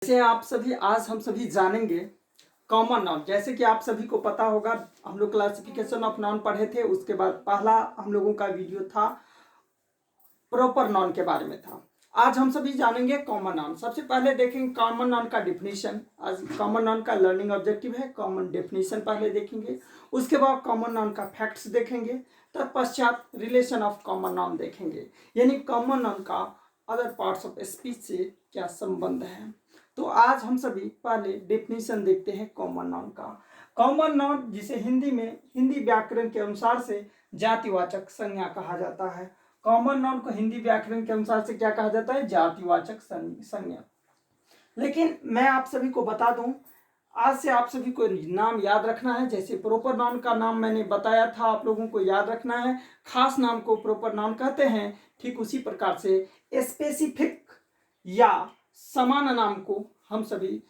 जैसे आप सभी आज हम सभी जानेंगे कॉमन नाउन। जैसे कि आप सभी को पता होगा, हम लोग क्लासिफिकेशन ऑफ नाउन पढ़े थे। उसके बाद पहला हम लोगों का वीडियो था प्रॉपर नाउन के बारे में था। आज हम सभी जानेंगे कॉमन नाउन। सबसे पहले देखेंगे कॉमन नाउन का डिफिनीशन। आज कॉमन नाउन का लर्निंग ऑब्जेक्टिव है। कॉमन डेफिनेशन पहले देखेंगे, उसके बाद कॉमन नाउन का फैक्ट्स देखेंगे, तत्पश्चात रिलेशन ऑफ कॉमन नाउन देखेंगे, यानी कॉमन नाउन का अदर पार्ट्स ऑफ स्पीच से क्या संबंध है। तो आज हम सभी पहले डेफिनेशन देखते हैं कॉमन नाउन का। कॉमन नाउन जिसे हिंदी में हिंदी व्याकरण के अनुसार से जातिवाचक संज्ञा कहा जाता है। कॉमन नाउन को हिंदी व्याकरण के अनुसार से क्या कहा जाता है? जातिवाचक संज्ञा। लेकिन मैं आप सभी को बता दूं, आज से आप सभी को नाम याद रखना है। जैसे प्रॉपर नाउन का नाम मैंने बताया था, आप लोगों को याद रखना है। खास नाम को प्रॉपर नाउन कहते हैं। ठीक उसी प्रकार से स्पेसिफिक या समान नाम को हम सभी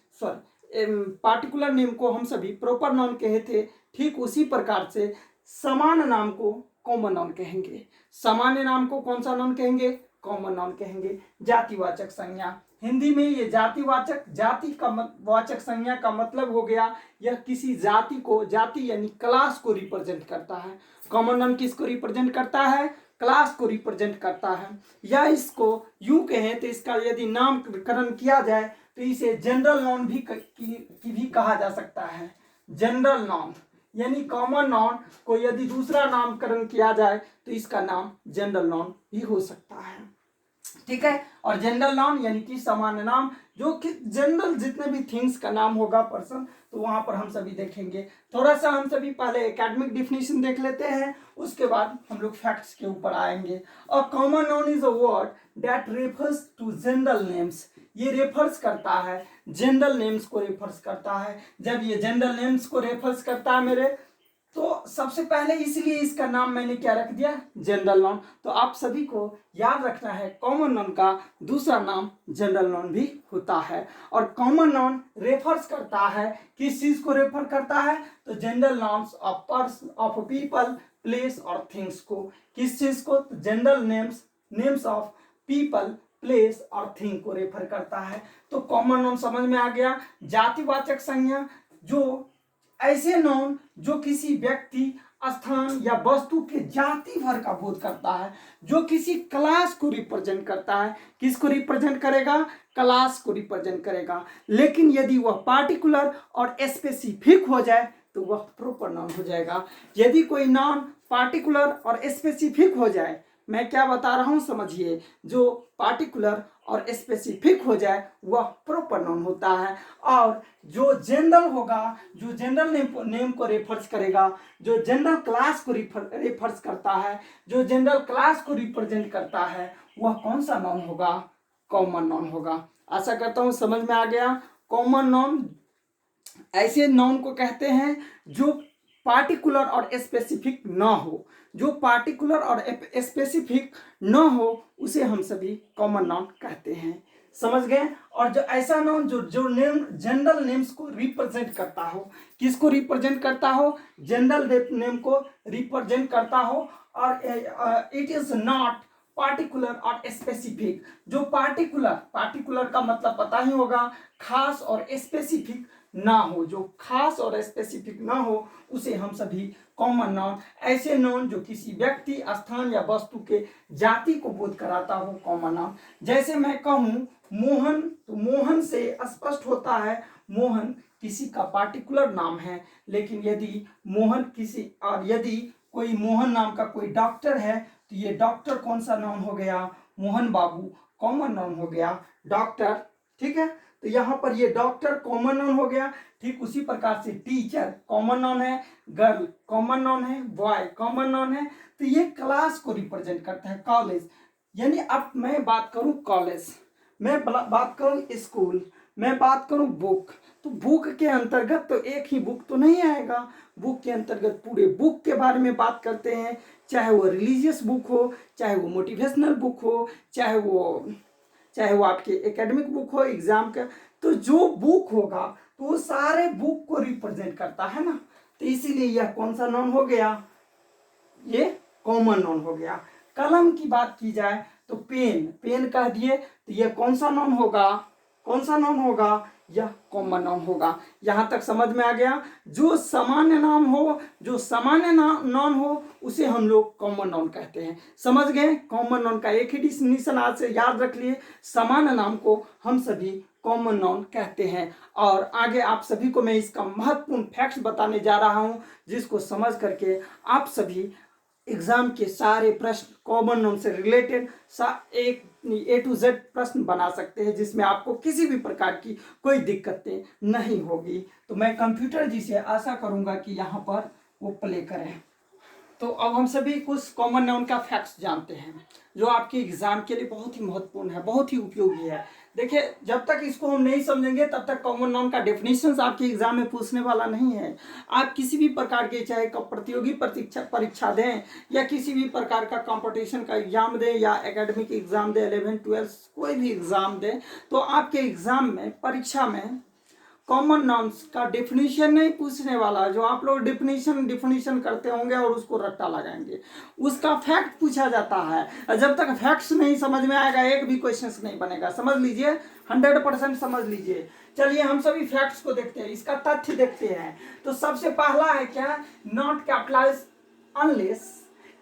पार्टिकुलर नेम को हम सभी प्रॉपर नाउन कहे थे। ठीक उसी प्रकार से समान नाम को कॉमन नाउन कहेंगे। सामान्य नाम को कौन सा नाउन कहेंगे? कॉमन नाउन कहेंगे। जातिवाचक संज्ञा, हिंदी में ये जातिवाचक, जाति का वाचक संज्ञा का मतलब हो गया यह किसी जाति को, जाति यानी क्लास को रिप्रेजेंट करता है। कॉमन नाउन किसको रिप्रेजेंट करता है? क्लास को रिप्रेजेंट करता है। या इसको यूं कहें तो इसका यदि नामकरण किया जाए तो इसे जनरल नाउन भी कहा जा सकता है। जनरल नाउन यानी कॉमन नाउन को यदि दूसरा नामकरण किया जाए तो इसका नाम जनरल नाउन भी हो सकता है। ठीक है। और जनरल नाउन यानी कि सामान्य नाम, जो कि जनरल जितने भी थिंग्स का नाम होगा पर्सन, तो वहां पर हम सभी देखेंगे। थोड़ा सा हम सभी पहले एकेडमिक डिफिनेशन देख लेते हैं, उसके बाद हम लोग फैक्ट्स के ऊपर आएंगे। A common noun is a word that refers to general names. ये रेफर्स करता है, जनरल नेम्स को रेफर्स करता है। जब ये जनरल नेम्स को रेफर्स करता है मेरे, तो सबसे पहले इसलिए इसका नाम मैंने क्या रख दिया? General noun. तो आप सभी को याद रखना है कॉमन नाउन का दूसरा नाम जनरल नाउन भी होता है। और कॉमन नाउन रेफर्स करता है, किस चीज को रेफर करता है? तो general nouns of person, of people, place और थिंग्स को। किस चीज को? तो general names of people, place और थिंग को रेफर करता है। तो कॉमन नाउन समझ में आ गया। जातिवाचक संज्ञा, जो ऐसे नाउन जो किसी व्यक्ति, स्थान या वस्तु के जाति भर का बोध करता है, जो किसी क्लास को रिप्रेजेंट करता है। किसको रिप्रेजेंट करेगा? क्लास को रिप्रेजेंट करेगा। लेकिन यदि वह पार्टिकुलर और स्पेसिफिक हो जाए तो वह प्रॉपर नाउन हो जाएगा। यदि कोई नाउन पार्टिकुलर और स्पेसिफिक हो जाए, मैं क्या बता रहा हूं समझिए, जो पार्टिकुलर और स्पेसिफिक हो जाए वह प्रॉपर नाउन होता है। और जो जनरल होगा, जो जनरल नेम को रेफर्स करेगा, जो जनरल क्लास को रेफर्स करता है, जो जनरल क्लास को रिप्रेजेंट करता है, वह कौन सा नाउन होगा? कॉमन नाउन होगा। आशा करता हूं समझ में आ गया। कॉमन नाउन ऐसे नाउन को कहते हैं जो पार्टिकुलर और स्पेसिफिक ना हो। जो पार्टिकुलर और स्पेसिफिक ना हो उसे हम सभी कॉमन नाउन कहते हैं। समझ गए? और जो ऐसा नाउन जो नेम जनरल नेम्स को रिप्रेजेंट करता हो, किसको रिप्रेजेंट करता हो? जनरल नेम को रिप्रेजेंट करता हो। और इट इज नॉट पार्टिकुलर और स्पेसिफिक। जो पार्टिकुलर का मतलब पता ही होगा, खास और स्पेसिफिक ना हो। जो खास और स्पेसिफिक ना हो उसे हम सभी कॉमन नाउन, ऐसे नाउन जो किसी व्यक्ति, स्थान या वस्तु के जाति को बोध कराता हो, कॉमन नाउन। जैसे मैं कहूं मोहन, तो मोहन से स्पष्ट होता है मोहन किसी का पार्टिकुलर नाम है। लेकिन यदि मोहन किसी, और यदि कोई मोहन नाम का कोई डॉक्टर है तो ये डॉक्टर कौन सा नाउन हो गया? मोहन बाबू कॉमन नाउन हो गया, डॉक्टर। ठीक है। तो यहाँ पर ये डॉक्टर कॉमन नाउन हो गया। ठीक उसी प्रकार से टीचर कॉमन नाउन है, गर्ल कॉमन नाउन है, बॉय कॉमन नाउन है। तो ये क्लास को रिप्रेजेंट करता है। कॉलेज, यानी अब मैं बात करूं कॉलेज, मैं बात करूं स्कूल, मैं बात करूं बुक, तो बुक के अंतर्गत तो एक ही बुक तो नहीं आएगा। बुक के अंतर्गत पूरे बुक के बारे में बात करते हैं, चाहे वो रिलीजियस बुक हो, चाहे वो मोटिवेशनल बुक हो, चाहे वो आपके एकेडमिक बुक हो एग्जाम का। तो जो बुक होगा तो वो सारे बुक को रिप्रेजेंट करता है ना। तो इसीलिए यह कौन सा नाउन हो गया? ये कॉमन नाउन हो गया। कलम की बात की जाए तो पेन कह दिए, तो यह कौन सा नाउन होगा? कौन सा नाउन होगा, यह कॉमन नाउन होगा। यहां तक समझ में आ गया। जो सामान्य नाम हो, जो सामान्य नाउन हो, उसे हम लोग कॉमन नाउन कहते हैं। समझ गए? कॉमन नाउन का एक ही डिफिनीशन आज से याद रख लिए, सामान्य नाम को हम सभी कॉमन नाउन कहते हैं। और आगे आप सभी को मैं इसका महत्वपूर्ण फैक्ट्स बताने जा रहा हूं, जिसको समझ करके आप सभी एग्जाम के सारे प्रश्न कॉमन नाउन से रिलेटेड एक A to Z प्रश्न बना सकते हैं, जिसमें आपको किसी भी प्रकार की कोई दिक्कतें नहीं होगी। तो मैं कंप्यूटर जी से आशा करूंगा कि यहाँ पर वो प्ले करें। तो अब हम सभी कुछ कॉमन नाउन का फैक्ट्स जानते हैं, जो आपके एग्जाम के लिए बहुत ही महत्वपूर्ण है, बहुत ही उपयोगी है। देखिए, जब तक इसको हम नहीं समझेंगे तब तक कॉमन नाउन का डेफिनेशन आपके एग्जाम में पूछने वाला नहीं है। आप किसी भी प्रकार के, चाहे प्रतियोगी परीक्षा दें या किसी भी प्रकार का कंपटीशन का एग्जाम दें या एकेडमिक एग्जाम दें, 11th 12th कोई भी एग्जाम दें, तो आपके एग्जाम में, परीक्षा में कॉमन नाउन्स का डेफिनेशन नहीं पूछने वाला। जो आप लोग डिफिनीशन करते होंगे और उसको रट्टा लगाएंगे, उसका फैक्ट पूछा जाता है। जब तक फैक्ट्स नहीं समझ में आएगा, एक भी क्वेश्चन नहीं बनेगा। समझ लीजिए, 100% समझ लीजिए। चलिए हम सभी फैक्ट्स को देखते हैं, इसका तथ्य देखते हैं। तो सबसे पहला है क्या, not capitalize unless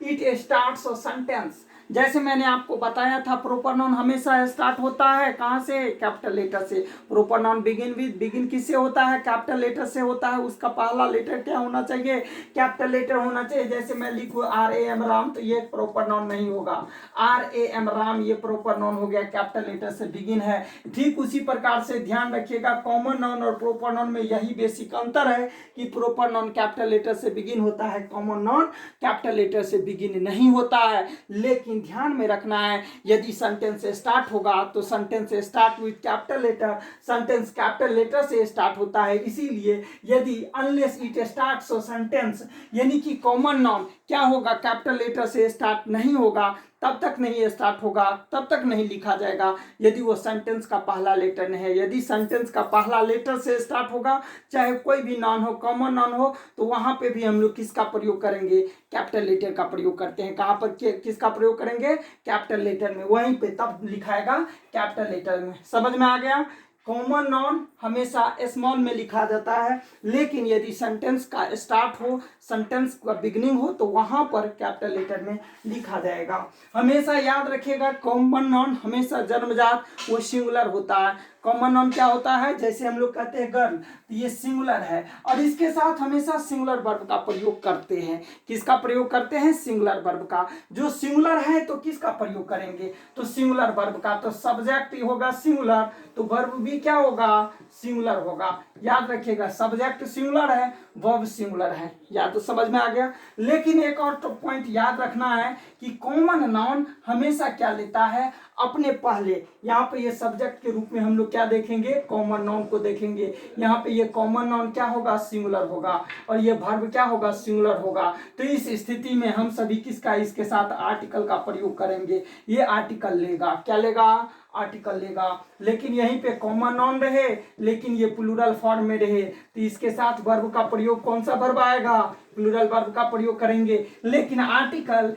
it starts a sentence. जैसे मैंने आपको बताया था, प्रोपर नाउन हमेशा स्टार्ट होता है कहाँ से, कैपिटल लेटर से। प्रोपर नाउन बिगिन किससे होता है, कैपिटल लेटर से होता है। उसका पहला लेटर क्या होना चाहिए, कैपिटल लेटर होना चाहिए। जैसे मैं लिखूं RAM राम, तो ये प्रोपर नाउन नहीं होगा। RAM राम ये प्रोपर नाउन हो गया, कैपिटल लेटर से बिगिन है। ठीक उसी प्रकार से ध्यान रखिएगा, कॉमन नाउन और प्रोपर नाउन में यही बेसिक अंतर है कि प्रोपर नाउन कैपिटल लेटर से बिगिन होता है, कॉमन नाउन कैपिटल लेटर से बिगिन नहीं होता है। लेकिन ध्यान में रखना है, यदि सेंटेंस स्टार्ट होगा तो sentence start with capital letter, sentence capital letter से स्टार्ट होता है। इसीलिए यदि अनलेस इट स्टार्ट्स सेंटेंस, यानी कि कॉमन नाउन क्या होगा, कैपिटल लेटर से स्टार्ट नहीं होगा, तब तक नहीं स्टार्ट होगा, तब तक नहीं लिखा जाएगा यदि वो सेंटेंस का पहला लेटर नहीं है। यदि सेंटेंस का पहला लेटर से स्टार्ट होगा, चाहे कोई भी नाउन हो, कॉमन नाउन हो, तो वहां पे भी हम लोग किसका प्रयोग करेंगे, कैपिटल लेटर का प्रयोग करते हैं। कहां पर किसका प्रयोग करेंगे, कैपिटल लेटर में, वहीं पे तब लिखाएगा कैपिटल लेटर में। समझ में आ गया? कॉमन नाउन हमेशा स्मॉल में लिखा जाता है, लेकिन यदि सेंटेंस का स्टार्ट हो, सेंटेंस का बिगिनिंग हो, तो वहां पर कैपिटल लेटर में लिखा जाएगा। हमेशा याद रखिएगा, कॉमन नाउन हमेशा जन्मजात वो सिंगुलर होता है। कॉमन नाउन क्या होता है, जैसे हम लोग कहते हैं गर्ल, तो ये सिंगुलर है और इसके साथ हमेशा सिंगुलर वर्ब का प्रयोग करते हैं। किसका प्रयोग करते हैं, सिंगुलर वर्ब का। जो सिंगुलर है तो किसका प्रयोग करेंगे, तो सिंगुलर वर्ब का। तो सब्जेक्ट होगा सिंगुलर, तो वर्ब भी क्या होगा, सिंगुलर होगा। याद रखिएगा, सब्जेक्ट सिंगुलर है, वर्ब सिंगुलर है। या तो समझ में आ गया। लेकिन एक और तो पॉइंट याद रखना है कि कॉमन नाउन हमेशा क्या लेता है, अपने पहले, यहाँ पे ये सब्जेक्ट के रूप में हम लोग क्या देखेंगे, कॉमन नाउन को देखेंगे। यहाँ पे ये कॉमन नाउन क्या होगा, सिंगुलर होगा, और ये वर्ब क्या होगा, सिंगुलर होगा। तो इस स्थिति में हम सभी किसका, इसके साथ आर्टिकल का प्रयोग करेंगे। ये आर्टिकल लेगा, क्या लेगा, आर्टिकल लेगा। लेकिन यहीं पे कॉमन नाउन रहे, लेकिन ये प्लूरल फॉर्म में रहे, तो इसके साथ वर्ब का प्रयोग, कौन सा वर्ब आएगा, प्लूरल वर्ब का प्रयोग करेंगे। लेकिन आर्टिकल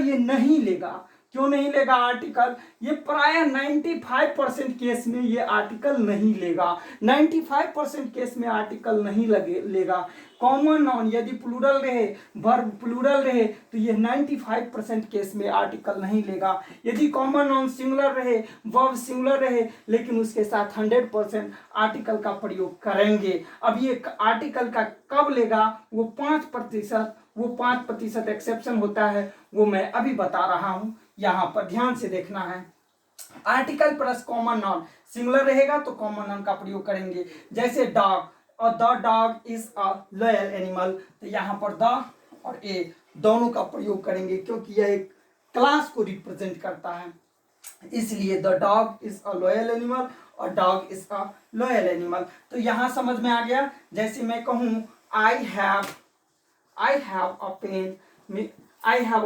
ये नहीं लेगा। क्यों नहीं लेगा आर्टिकल, ये प्राय 95% केस में ये आर्टिकल नहीं लेगा। 95% केस में आर्टिकल नहीं लेगा। कॉमन नाउन यदि प्लूरल रहे, वर्ब प्लूरल रहे, तो ये 95% केस में आर्टिकल नहीं लेगा। यदि कॉमन नाउन सिंगुलर रहे, वर्ब सिंगुलर रहे, लेकिन उसके साथ 100% आर्टिकल का प्रयोग करेंगे। अब ये आर्टिकल का कब लेगा, वो 5% एक्सेप्शन होता है, वो मैं अभी बता रहा हूं। यहां पर ध्यान से देखना है, article plus common noun singular रहेगा तो कॉमन नाउन का प्रयोग करेंगे। जैसे डॉग, और the dog is a loyal animal, तो यहाँ पर द और ए दोनों का प्रयोग करेंगे, क्योंकि यह एक क्लास को रिप्रेजेंट करता है। इसलिए the dog is a loyal animal और dog is a loyal animal. तो यहां समझ में आ गया। जैसे मैं कहूं आई हैव अ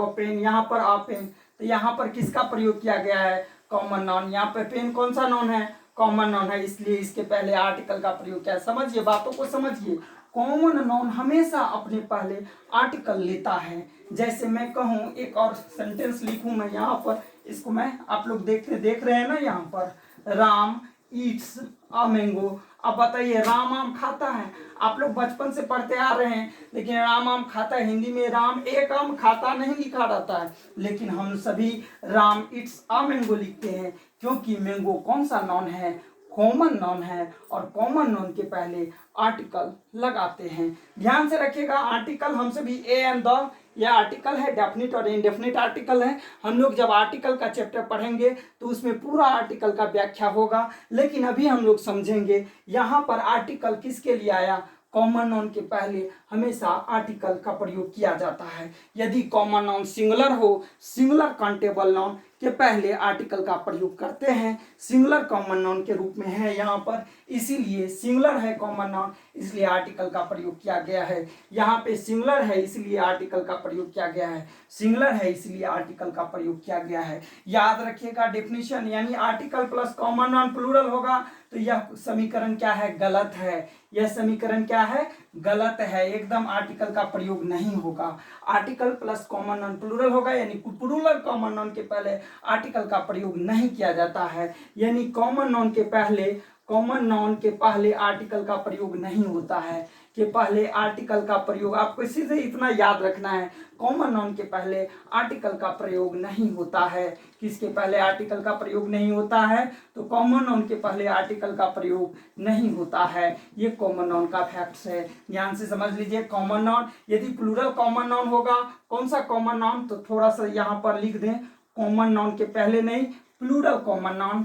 पेन, यहाँ पर अ पेन, तो यहाँ पर किसका प्रयोग किया गया है, कॉमन नाउन। यहाँ पर पेन कौन सा नाउन है, कॉमन नाउन है, इसलिए इसके पहले आर्टिकल का प्रयोग किया है। समझिए, बातों को समझिए। कॉमन नाउन हमेशा अपने पहले आर्टिकल लेता है। जैसे मैं कहूँ, एक और सेंटेंस लिखूं मैं यहाँ पर, इसको मैं, आप लोग देख रहे हैं ना यहाँ पर, राम ईट्स अ मैंगो। अब बताइए, राम आम खाता है? आप लोग बचपन से पढ़ते आ रहे हैं, लेकिन राम आम खाता है, हिंदी में राम एक आम खाता नहीं लिखा रहता है, लेकिन हम सभी राम इट्स अ मैंगो लिखते हैं, क्योंकि मैंगो कौन सा नॉन है? कॉमन नाउन है, और कॉमन नाउन के पहले आर्टिकल लगाते हैं। ध्यान से रखिएगा, आर्टिकल हम सभी ए एंड द, यह आर्टिकल है, डेफिनिट और इनडेफिनिट आर्टिकल है। हम लोग जब आर्टिकल का चैप्टर पढ़ेंगे तो उसमें पूरा आर्टिकल का व्याख्या होगा, लेकिन अभी हम लोग समझेंगे यहाँ पर आर्टिकल किसके लिए आया। कॉमन नाउन के पहले हमेशा आर्टिकल का प्रयोग किया जाता है। यदि कॉमन नाउन सिंगुलर हो, सिंगुलर काउंटेबल नाउन के पहले आर्टिकल का प्रयोग करते हैं। सिंगुलर कॉमन नाउन के रूप में है यहाँ पर, इसीलिए सिंगुलर है कॉमन नाउन, इसलिए आर्टिकल का प्रयोग किया गया है। यहाँ पे सिंगुलर है इसलिए आर्टिकल का प्रयोग किया गया है, सिंगुलर है इसलिए आर्टिकल का प्रयोग किया गया है। याद रखिएगा डेफिनेशन, यानी article plus common noun plural होगा तो यह समीकरण क्या है? गलत है। यह समीकरण क्या है? गलत है, एकदम आर्टिकल का प्रयोग नहीं होगा। Article plus common noun plural होगा, यानी प्लूरल कॉमन नाउन के पहले आर्टिकल का प्रयोग नहीं किया जाता है, यानी कॉमन नाउन के पहले आर्टिकल का प्रयोग नहीं होता है, के पहले आर्टिकल का प्रयोग, आपको सीधे इतना याद रखना है, कॉमन नाउन के पहले आर्टिकल का प्रयोग नहीं होता है। किसके पहले आर्टिकल का प्रयोग नहीं होता है? तो कॉमन नाउन के पहले आर्टिकल का प्रयोग नहीं होता है। ये कॉमन नाउन का फैक्ट्स है, ध्यान से समझ लीजिए। कॉमन नाउन, यदि प्लूरल कॉमन नाउन होगा, कौन सा कॉमन नाउन, तो थोड़ा सा यहाँ पर लिख दें, कॉमन नाउन के पहले नहीं, plural common noun,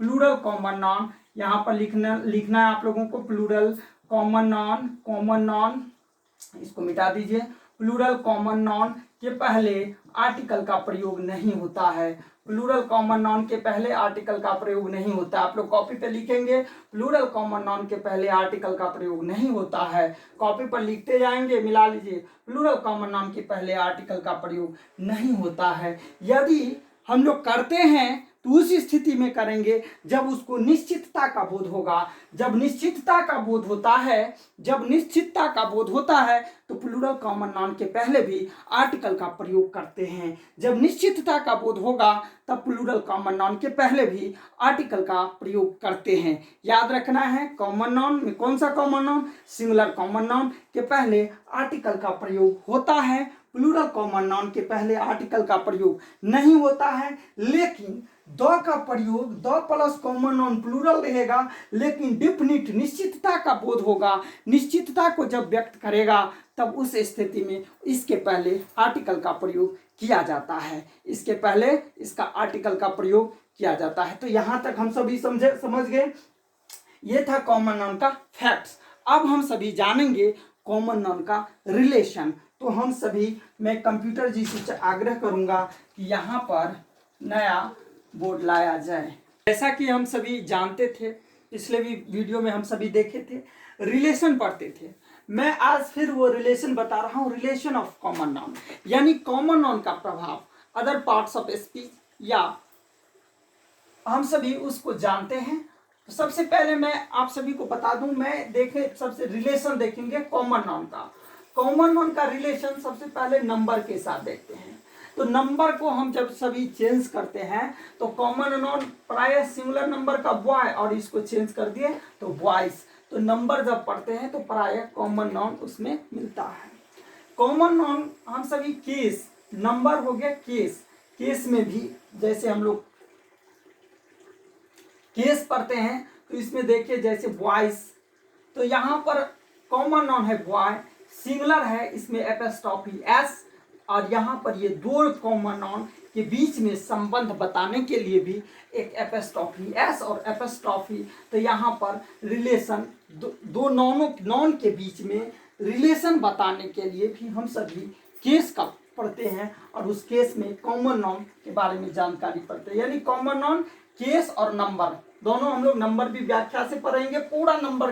plural common noun यहाँ पर लिखना है आप लोगों को। प्लूरल कॉमन नाउन, इसको मिटा दीजिए। प्लूरल कॉमन नाउन के पहले आर्टिकल का प्रयोग नहीं होता है। प्लूरल कॉमन नाउन के पहले आर्टिकल का प्रयोग नहीं होता। आप लोग कॉपी पे लिखेंगे, प्लूरल कॉमन नाउन के पहले आर्टिकल का प्रयोग नहीं होता है। कॉपी पर लिखते जाएंगे, मिला लीजिए, प्लूरल कॉमन नाउन के पहले आर्टिकल का प्रयोग नहीं होता है। यदि हम लोग करते हैं तो उस स्थिति में करेंगे जब उसको निश्चितता का बोध होगा। जब निश्चितता का बोध होता है तो प्लूरल कॉमन नाउन के पहले भी आर्टिकल का प्रयोग करते हैं। जब निश्चितता का बोध होगा तब प्लूरल कॉमन नाउन के पहले भी आर्टिकल का प्रयोग करते हैं। याद रखना है, कॉमन नाउन में कौन सा common noun? Singular common noun के पहले आर्टिकल का प्रयोग होता है, प्लूरल कॉमन नाउन के पहले आर्टिकल का प्रयोग नहीं होता है। लेकिन द का प्रयोग, the plus common noun plural रहेगा, लेकिन डेफिनिट निश्चितता का बोध होगा। निश्चितता को जब व्यक्त करेगा तब उस स्थिति में इसके पहले आर्टिकल का प्रयोग किया जाता है, इसके पहले इसका आर्टिकल का प्रयोग किया जाता है। तो यहाँ तक हम सभी समझ गए। ये था कॉमन नाउन का फैक्ट्स। अब हम सभी जानेंगे कॉमन नाउन का रिलेशन। तो हम सभी, मैं कंप्यूटर जी से आग्रह करूंगा कि यहाँ पर नया बोर्ड लाया जाए। जैसा कि हम सभी जानते थे, पिछले भी वीडियो में हम सभी देखे थे, रिलेशन पढ़ते थे। मैं आज फिर वो रिलेशन बता रहा हूँ, रिलेशन ऑफ कॉमन नाउन, यानी कॉमन नाउन का प्रभाव अदर पार्ट्स ऑफ स्पीच, या हम सभी उसको जानते हैं। तो सबसे पहले मैं आप सभी को बता दूं, मैं देखे सबसे रिलेशन देखेंगे कॉमन नाउन का। कॉमन नाउन का रिलेशन सबसे पहले नंबर के साथ देखते हैं। तो नंबर को हम जब सभी चेंज करते हैं तो कॉमन नाउन प्राय सिंगुलर नंबर का बॉय, और इसको चेंज कर दिए तो बॉयज। तो नंबर जब पढ़ते हैं तो प्राय कॉमन नाउन उसमें मिलता है। कॉमन नाउन हम सभी केस, नंबर हो गया केस, केस में भी जैसे हम लोग केस पढ़ते हैं तो इसमें देखिए जैसे बॉयज, तो यहाँ पर कॉमन नाउन है बॉय, सिंगुलर है, इसमें एपोस्ट्रोफी एस, और यहाँ पर ये दो कॉमन नाउन के बीच में संबंध बताने के लिए भी एक एपोस्ट्रोफी एस और एपोस्ट्रोफी। तो यहाँ पर रिलेशन दो नाउन के बीच में रिलेशन बताने के लिए भी हम सभी केस का पढ़ते हैं, और उस केस में कॉमन नाउन के बारे में जानकारी पढ़ते हैं। यानी कॉमन नाउन, केस और नंबर दोनों हम लोग नंबर भी व्याख्या से पढ़ेंगे, पूरा नंबर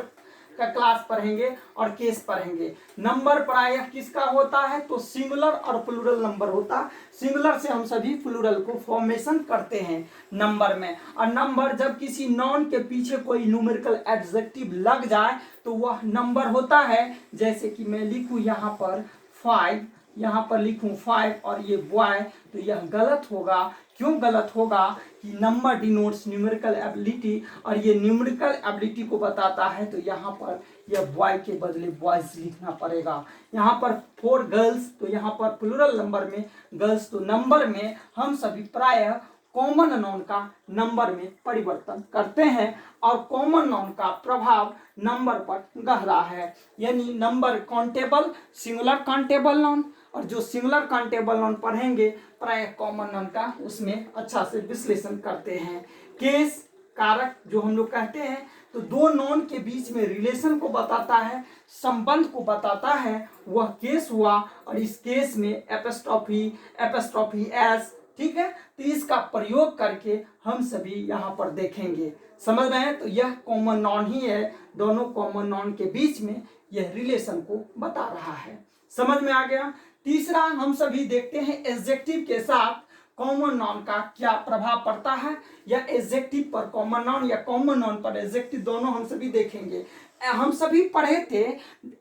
का क्लास पढ़ेंगे और केस पढ़ेंगे। नंबर प्रायः किसका होता है, तो सिंगुलर और प्लूरल नंबर होता है। सिंगुलर से हम सभी प्लूरल को फॉर्मेशन करते हैं नंबर में। और नंबर जब किसी नॉन के पीछे कोई न्यूमेरिकल एडजेक्टिव लग जाए तो वह नंबर होता है। जैसे कि मैं लिखूं यहाँ पर 5, यहाँ पर लिखूं 5 और ये बॉय, तो यह गलत होगा। क्यों गलत होगा कि नंबर डिनोट्स न्यूमेरिकल एबिलिटी और ये न्यूमेरिकल एबिलिटी को बताता है, तो यहाँ पर यह बॉय के बदले बॉयज लिखना पड़ेगा। यहाँ पर 4 गर्ल्स, तो यहाँ पर प्लूरल नंबर में गर्ल्स, तो नंबर में हम सभी प्रायः कॉमन नाउन का नंबर में परिवर्तन करते हैं और कॉमन नाउन का प्रभाव नंबर पर गहरा है। यानी number countable, singular countable noun, और जो सिंगुलर काउंटेबल नाउन पढ़ेंगे प्राय कॉमन नाउन का उसमें अच्छा से विश्लेषण करते हैं। केस कारक जो हम लोग कहते हैं, तो दो नाउन के बीच में रिलेशन को बताता है, संबंध को बताता है, वह केस हुआ। और इस केस में एपोस्ट्रोफी एस, ठीक है, तो इसका प्रयोग करके हम सभी यहाँ पर देखेंगे। समझ रहे हैं, तो यह कॉमन नाउन ही है, दोनों कॉमन नाउन के बीच में यह रिलेशन को बता रहा है। समझ में आ गया। तीसरा हम सभी देखते हैं एडजेक्टिव के साथ कॉमन नाउन का क्या प्रभाव पड़ता है, या एडजेक्टिव पर कॉमन नाउन या कॉमन नाउन पर एडजेक्टिव, दोनों हम सभी देखेंगे। हम सभी पढ़े थे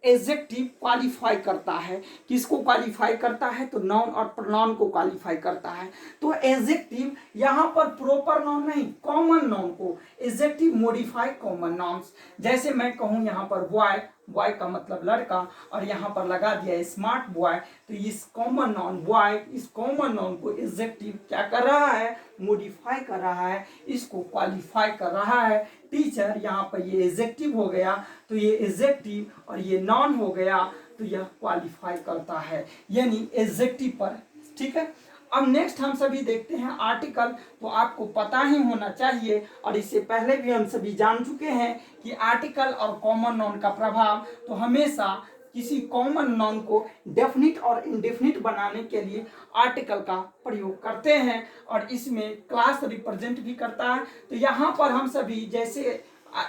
एडजेक्टिव क्वालिफाई करता है, किसको क्वालिफाई करता है, तो नाउन और प्रोनाउन को क्वालिफाई करता है। तो एडजेक्टिव यहाँ पर प्रॉपर नाउन नहीं, कॉमन नाउन को एडजेक्टिव मॉडिफाई कॉमन नाउन्स। जैसे मैं कहूँ यहाँ पर बॉय, बॉय का मतलब लड़का, और यहाँ पर लगा दिया स्मार्ट बॉय, तो इस कॉमन नाउन बॉय, इस कॉमन नाउन को एडजेक्टिव क्या कर रहा है, मॉडिफाई कर रहा है, इसको क्वालिफाई कर रहा है। टीचर, यहाँ पर ये एडजेक्टिव हो गया, तो ये एडजेक्टिव और ये नाउन हो गया, तो यह क्वालिफाई करता है, यानी एडजेक्टिव पर। ठीक है, अब नेक्स्ट हम सभी देखते हैं आर्टिकल। तो आपको पता ही होना चाहिए, और इससे पहले भी हम सभी जान चुके हैं कि आर्टिकल और कॉमन नाउन का प्रभाव, तो हमेशा किसी कॉमन नाउन को डेफिनिट और इंडेफिनिट बनाने के लिए आर्टिकल का प्रयोग करते हैं, और इसमें क्लास रिप्रेजेंट भी करता है। तो यहाँ पर हम सभी जैसे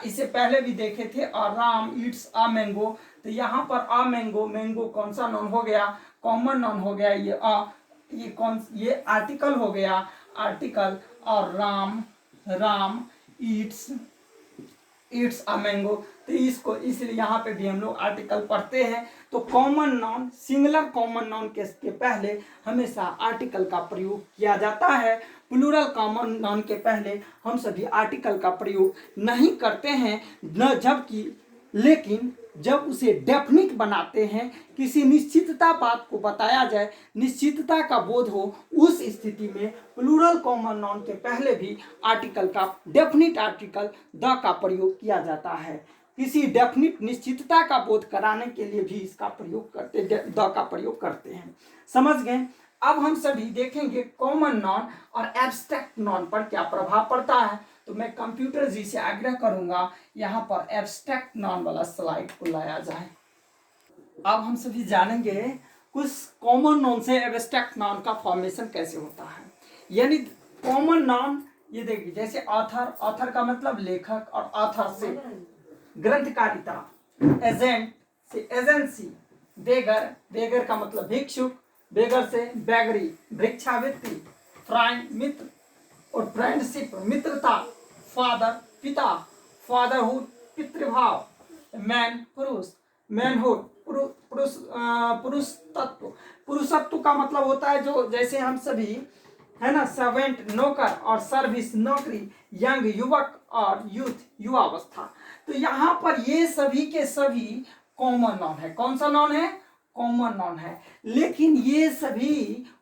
इससे पहले भी देखे थे, और राम ईट्स अ मैंगो, तो यहाँ पर अ मैंगो, मैंगो कौन सा नाउन हो गया, कॉमन नाउन हो गया, ये आर्टिकल हो गया, आर्टिकल। और राम ईट्स अ मैंगो, तो इसको इसलिए यहाँ पे भी हम लोग आर्टिकल पढ़ते हैं। तो common noun, singular common noun के पहले हमेशा आर्टिकल का प्रयोग किया जाता है। प्लूरल कॉमन नाउन के पहले हम सभी आर्टिकल का प्रयोग नहीं करते हैं न, जबकि लेकिन जब उसे डेफिनिट बनाते हैं, किसी निश्चितता बात को बताया जाए, निश्चितता का बोध हो, उस स्थिति में प्लूरल कॉमन नाउन के पहले भी आर्टिकल का, डेफिनिट आर्टिकल द का प्रयोग किया जाता है। किसी डेफिनिट निश्चितता का बोध कराने के लिए भी इसका प्रयोग करते, द का प्रयोग करते हैं। समझ गए। अब हम सभी देखेंगे कॉमन नाउन और एब्स्ट्रैक्ट नाउन पर क्या प्रभाव पड़ता है। तो मैं कंप्यूटर जी से आग्रह करूंगा यहाँ पर एब्स्ट्रैक्ट नाउन वाला स्लाइड को लाया जाए। अब हम सभी जानेंगे कुछ कॉमन नाउन से एब्स्ट्रैक्ट नाउन का फॉर्मेशन कैसे होता है। यानी कॉमन नाउन, ये देखिए, जैसे ऑथर, ऑथर का मतलब लेखक, और ऑथर से ग्रंथकारिता, एजेंट से एजेंसी, बेगर, बेगर का मतलब भिक्षुक, बेगर से बैगरी, भिक्षावृत्ति, फ्रेंड मित्र, और फ्रेंडशिप मित्रता, फादर पिता, फादरहुड पितृभाव, मैन पुरुष, मैनहुड पुरुष तत्व, पुरुषत्व का मतलब होता है जो, जैसे हम सभी है ना, सर्वेंट नौकर, और सर्विस नौकरी, यंग युवक, और यूथ युवावस्था। तो यहाँ पर ये सभी के सभी कॉमन नाउन है। कौन सा नाउन है, कॉमन नाउन है। लेकिन ये सभी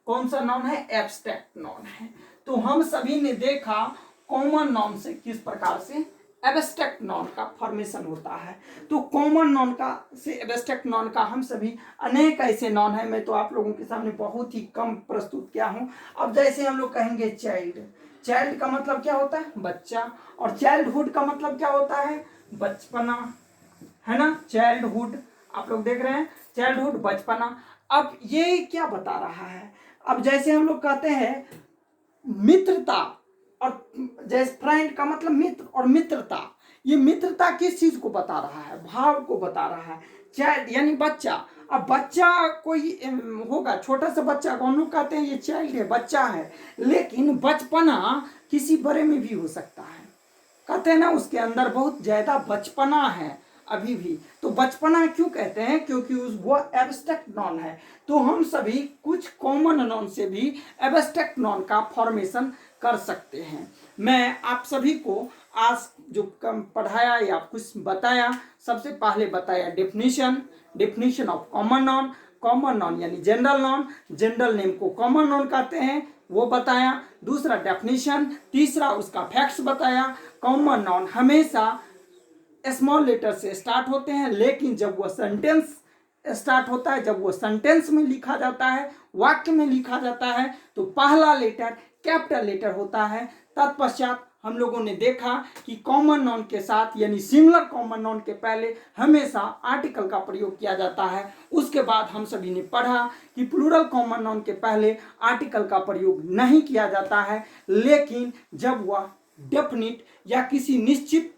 कौन सा नाउन है, एब्स्ट्रैक्ट नाउन है। तो हम सभी ने देखा कॉमन नाउन से किस प्रकार से एब्स्ट्रैक्ट नाउन का फॉर्मेशन होता है। तो कॉमन नाउन का से एब्स्ट्रैक्ट नाउन का हम सभी अनेक ऐसे नाउन है, मैं तो आप लोगों के सामने बहुत ही कम प्रस्तुत किया हूँ। अब जैसे हम लोग कहेंगे चाइल्ड, चाइल्ड का मतलब क्या होता है, बच्चा, और चाइल्डहुड का मतलब क्या होता है, बचपना, है ना, चाइल्डहुड, आप लोग देख रहे हैं, चाइल्डहुड बचपना। अब ये क्या बता रहा है, अब जैसे हम लोग कहते हैं मित्रता, और जैसे फ्रेंड का मतलब मित्र और मित्रता, ये मित्रता किस चीज को बता रहा है? भाव को बता रहा है। चाइल्ड यानी बच्चा। अब बच्चा कोई होगा, छोटा सा बच्चा को हम लोग कहते हैं ये चाइल्ड है, बच्चा है, लेकिन बचपना किसी बड़े में भी हो सकता है। कहते हैं ना उसके अंदर बहुत ज्यादा बचपना है अभी भी। तो बचपना क्यों कहते हैं? क्योंकि वो एब्स्ट्रैक्ट नॉन है। तो हम सभी कुछ कॉमन नॉन से भी एब्स्ट्रैक्ट नॉन का फॉर्मेशन कर सकते हैं। मैं आप सभी को आज जो कम पढ़ाया या कुछ बताया, सबसे पहले बताया definition of common noun. Common noun यानी जनरल नॉन, जनरल नेम को कॉमन नॉन कहते हैं, वो बताया। दूसरा डेफिनेशन, तीसरा उसका फैक्ट्स बताया। कॉमन नॉन हमेशा स्मॉल लेटर से स्टार्ट होते हैं, लेकिन जब वह सेंटेंस स्टार्ट होता है, जब वो सेंटेंस में लिखा जाता है, वाक्य में लिखा जाता है, तो पहला लेटर कैपिटल लेटर होता है। तत्पश्चात हम लोगों ने देखा कि कॉमन नाउन के साथ यानी सिंगुलर कॉमन नाउन के पहले हमेशा आर्टिकल का प्रयोग किया जाता है। उसके बाद हम सभी ने पढ़ा कि प्लूरल कॉमन नाउन के पहले आर्टिकल का प्रयोग नहीं किया जाता है, लेकिन जब वह डेफिनिट या किसी निश्चित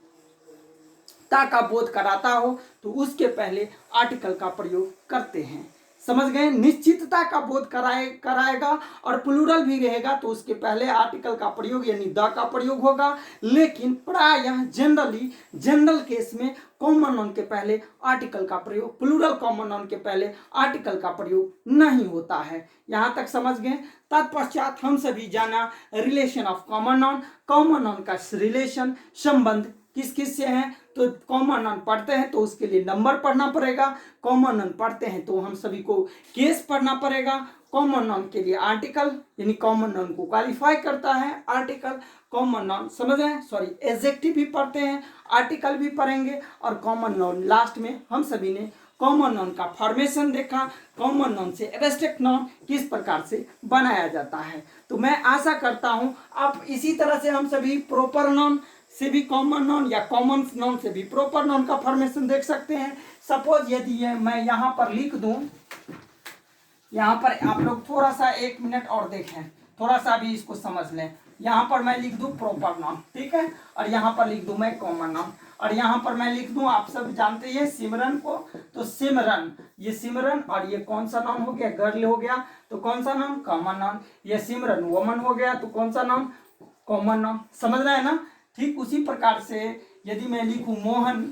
का बोध कराता हो तो उसके पहले आर्टिकल का प्रयोग करते हैं। समझ गए? निश्चितता का बोध कराएगा और प्लूरल भी रहेगा तो उसके पहले आर्टिकल का प्रयोग यानी द का प्रयोग होगा। लेकिन प्रायः जनरल केस में कॉमन नाउन के पहले आर्टिकल का प्रयोग, प्लूरल कॉमन नाउन के पहले आर्टिकल का प्रयोग नहीं होता है। यहां तक समझ गए? तत्पश्चात हम सभी जाना relation of common noun. Common noun का रिलेशन, संबंध किस किस से है? तो कॉमन नाउन पढ़ते हैं तो उसके लिए नंबर पढ़ना पड़ेगा। कॉमन नाउन पढ़ते हैं तो हम सभी को केस पढ़ना पड़ेगा। कॉमन नाउन के लिए आर्टिकल यानी कॉमन नाउन को क्वालिफाई करता है आर्टिकल। कॉमन नाउन समझ रहे हैं? सॉरी, एडजेक्टिव भी पढ़ते हैं, आर्टिकल भी पढ़ेंगे, और कॉमन नाउन लास्ट में हम सभी ने कॉमन नाउन का फॉर्मेशन देखा। कॉमन नाउन से एब्स्ट्रैक्ट नाउन किस प्रकार से बनाया जाता है। तो मैं आशा करता हूं आप इसी तरह से हम सभी प्रॉपर नाउन से भी कॉमन नाउन या कॉमन नाउन से भी प्रॉपर नाउन का फॉर्मेशन देख सकते हैं। सपोज यदि मैं यहाँ पर लिख दूं, यहाँ पर आप लोग थोड़ा सा 1 मिनट और देखें, थोड़ा सा भी इसको समझ लें। यहाँ पर मैं लिख दूं प्रॉपर नाउन, ठीक है, और यहाँ पर लिख दूं मैं कॉमन नाउन, और यहाँ पर मैं लिख दूं, आप सब जानते हैं सिमरन को, तो सिमरन, ये सिमरन, और ये कौन सा नाउन हो गया? गर्ल हो गया, तो कौन सा नाउन? Common noun. ये सिमरन वुमन हो गया, तो कौन सा नाउन? Common noun. समझ रहे हैं ना? ठीक उसी प्रकार से यदि मैं लिखूं मोहन,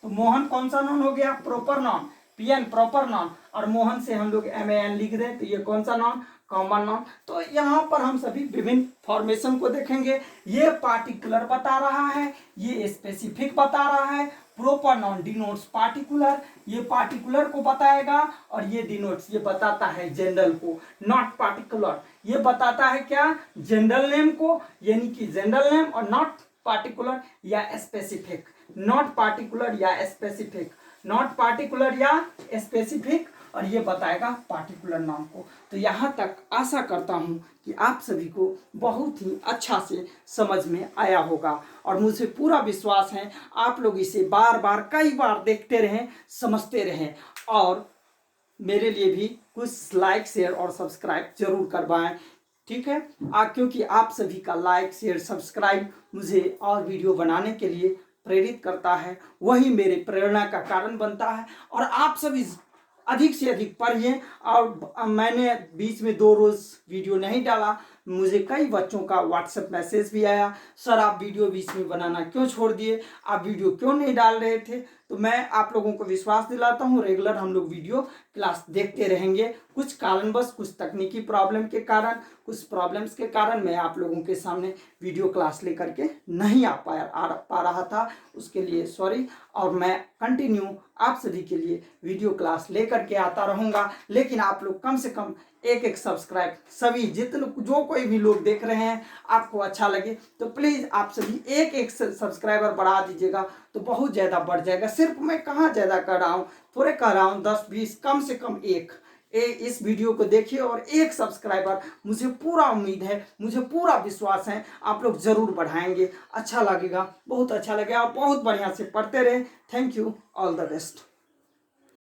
तो मोहन कौन सा नाउन हो गया? Proper noun, PN proper noun, और मोहन से हम लोग MAN लिख दें तो ये कौन सा नाउन? Common noun. तो यहाँ पर हम सभी विभिन्न फॉर्मेशन को देखेंगे। ये पार्टिकुलर बता रहा है, ये स्पेसिफिक बता रहा है। प्रॉपर नाउन डिनोट्स पार्टिकुलर, ये पार्टिकुलर को बताएगा, और ये डिनोट्स, ये बताता है जनरल को। नॉट पार्टिकुलर, ये बताता है क्या? जनरल नेम को, यानी कि जनरल नेम, और नॉट पार्टिकुलर या स्पेसिफिक, नॉट पार्टिकुलर या स्पेसिफिक, नॉट पार्टिकुलर या स्पेसिफिक, और ये बताएगा पार्टिकुलर नाम को। तो यहाँ तक आशा करता हूँ कि आप सभी को बहुत ही अच्छा से समझ में आया होगा, और मुझे पूरा विश्वास है आप लोग इसे बार बार कई बार देखते रहें, समझते रहें, और मेरे लिए भी कुछ लाइक शेयर और सब्सक्राइब जरूर करवाएं, ठीक है। क्योंकि आप सभी का लाइक शेयर सब्सक्राइब मुझे और वीडियो बनाने के लिए प्रेरित करता है, वही मेरे प्रेरणा का कारण बनता है। और आप सभी अधिक से अधिक पढ़िए। और मैंने बीच में 2 रोज वीडियो नहीं डाला, मुझे कई बच्चों का व्हाट्सएप मैसेज भी आया, सर आप वीडियो बीच में बनाना क्यों छोड़ दिए, आप वीडियो क्यों नहीं डाल रहे थे। तो मैं आप लोगों को विश्वास दिलाता हूँ रेगुलर हम लोग वीडियो क्लास देखते रहेंगे। कुछ कारणवश, कुछ तकनीकी प्रॉब्लम के कारण, कुछ प्रॉब्लम्स के कारण मैं आप लोगों के सामने वीडियो क्लास लेकर के नहीं आ पा रहा था, उसके लिए सॉरी। और मैं कंटिन्यू आप सभी के लिए वीडियो क्लास लेकर के आता रहूँगा। लेकिन आप लोग कम से कम एक सब्सक्राइब, सभी जितने जो कोई भी लोग देख रहे हैं आपको अच्छा लगे तो प्लीज़ आप सभी एक सब्सक्राइबर बढ़ा दीजिएगा, तो बहुत ज़्यादा बढ़ जाएगा। सिर्फ मैं कहाँ ज़्यादा कर रहा हूँ, थोड़े कर रहा हूँ, 10-20, कम से कम इस वीडियो को देखिए और 1 सब्सक्राइबर, मुझे पूरा उम्मीद है, मुझे पूरा विश्वास है आप लोग ज़रूर बढ़ाएंगे। अच्छा लगेगा, बहुत अच्छा लगेगा, और बहुत बढ़िया से पढ़ते रहे। Thank you, all the best.